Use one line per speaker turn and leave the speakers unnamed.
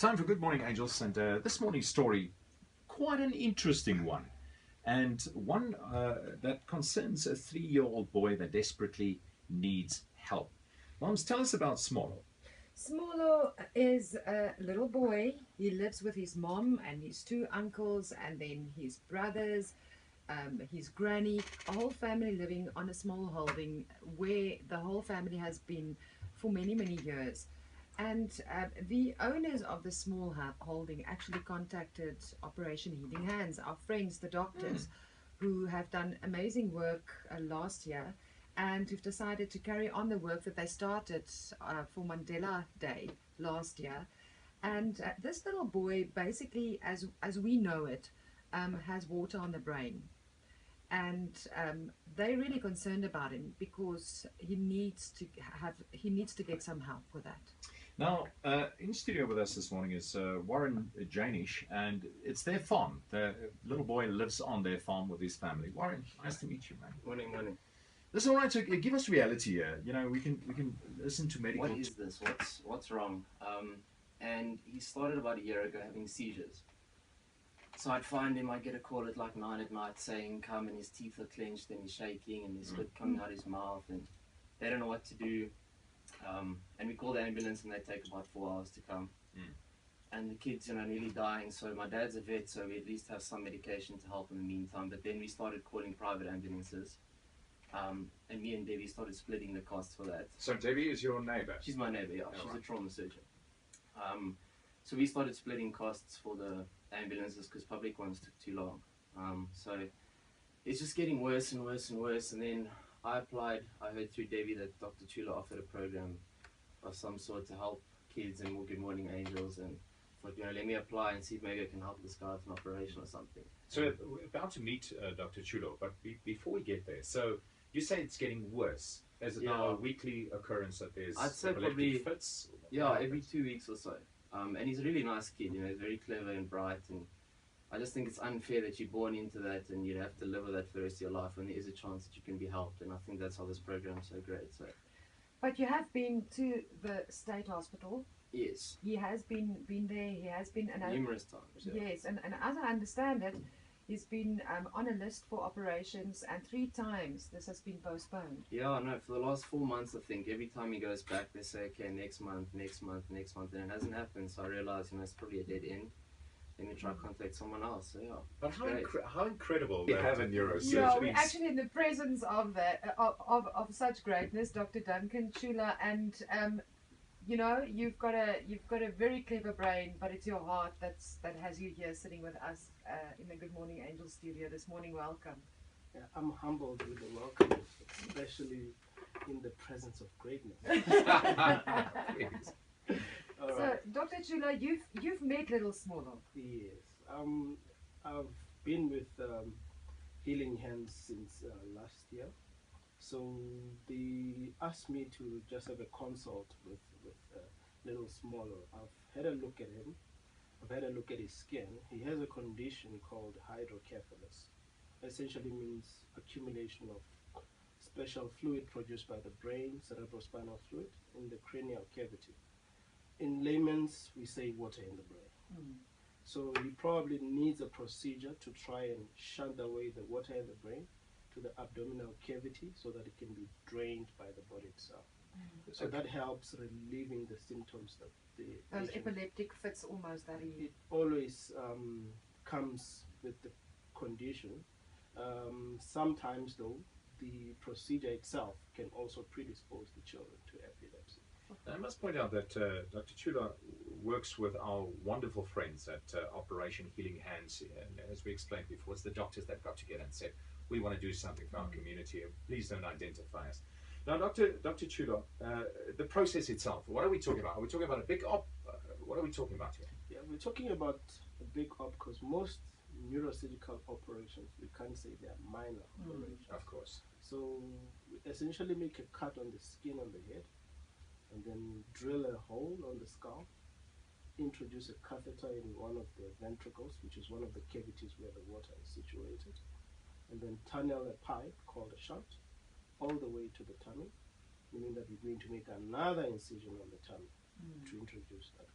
Time for Good Morning Angels, and this morning's story, quite an interesting one, and one that concerns a 3-year-old boy that desperately needs help. Moms, tell us about Smallo.
Smallo is a little boy. He lives with his mom and his two uncles and then his brothers, his granny, a whole family living on a small holding where the whole family has been for many, many years. And the owners of the small holding actually contacted Operation Healing Hands, our friends, the doctors, who have done amazing work last year and who've decided to carry on the work that they started for Mandela Day last year. And this little boy, basically, as we know it, has water on the brain. And they're really concerned about him because he needs to get some help with that.
Now, in studio with us this morning is Warren Janish, and it's their farm. The little boy lives on their farm with his family. Warren, nice to meet you, man.
Morning.
This is all right to give us reality here. You know, we can listen to medical.
What is this? What's wrong? And he started about a year ago having seizures. So I'd find him, I'd get a call at like 9 at night saying come, and his teeth are clenched and he's shaking and there's spit coming out his mouth and they don't know what to do. And we call the ambulance and they take about 4 hours to come. And the kid's nearly dying, so my dad's a vet, so we at least have some medication to help in the meantime. But then we started calling private ambulances. And me and Debbie started splitting the costs for that.
So Debbie is your neighbour?
She's my neighbour, yeah. She's a trauma surgeon. So we started splitting costs for the ambulances because public ones took too long. So it's just getting worse and worse and worse. And then I applied. I heard through Debbie that Dr. Chula offered a program of some sort to help kids and more Good Morning Angels, and thought, let me apply and see if maybe I can help this guy with an operation or something.
So we're about to meet Dr. Chulo, but before we get there, so you say it's getting worse. Is it now a weekly occurrence that there's
I'd say probably
fits?
every 2 weeks or so. And he's a really nice kid, he's very clever and bright, and I just think it's unfair that you're born into that and you'd have to live with that for the rest of your life when there is a chance that you can be helped, and I think that's how this program's so great. So.
But you have been to the state hospital.
Yes.
He has been there. He has been
numerous times. Yeah.
Yes, and as I understand it, he's been on a list for operations, and 3 times this has been postponed.
Yeah, no, for the last 4 months, I think every time he goes back, they say, okay, next month, and it hasn't happened. So I realised, it's probably a dead end. Let me try to contact someone else. So yeah.
But how incredible we have a neurosurgeon.
Yeah, we're actually in the presence of that of such greatness, Dr. Duncan Chula, and you've got a very clever brain, but it's your heart that has you here sitting with us in the Good Morning Angel studio this morning. Welcome.
Yeah, I'm humbled with the welcome, especially in the presence of greatness.
So, Dr. Chula, you've met little Smallo.
Yes, I've been with Healing Hands since last year. So they asked me to just have a consult with little Smallo. I've had a look at him. I've had a look at his skin. He has a condition called hydrocephalus. Essentially means accumulation of special fluid produced by the brain, cerebrospinal fluid, in the cranial cavity. In layman's, we say water in the brain. So he probably needs a procedure to try and shunt away the water in the brain to the abdominal cavity so that it can be drained by the body itself. So that helps relieving the symptoms that the
Those epileptic fits almost that he...
It always comes with the condition. Sometimes though, the procedure itself can also predispose the children to epilepsy.
I must point out that Dr. Chula works with our wonderful friends at Operation Healing Hands. And as we explained before, it's the doctors that got together and said, we want to do something for our community. Please don't identify us. Now, Dr. Chula, the process itself, what are we talking about? Are we talking about a big op? What are we talking about here?
Yeah, we're talking about a big op because most neurosurgical operations, we can't say they are minor operations.
Of course.
So we essentially make a cut on the skin on the head, and then drill a hole on the skull, introduce a catheter in one of the ventricles, which is one of the cavities where the water is situated, and then tunnel a pipe called a shunt all the way to the tummy, meaning that we're going to make another incision on the tummy to introduce that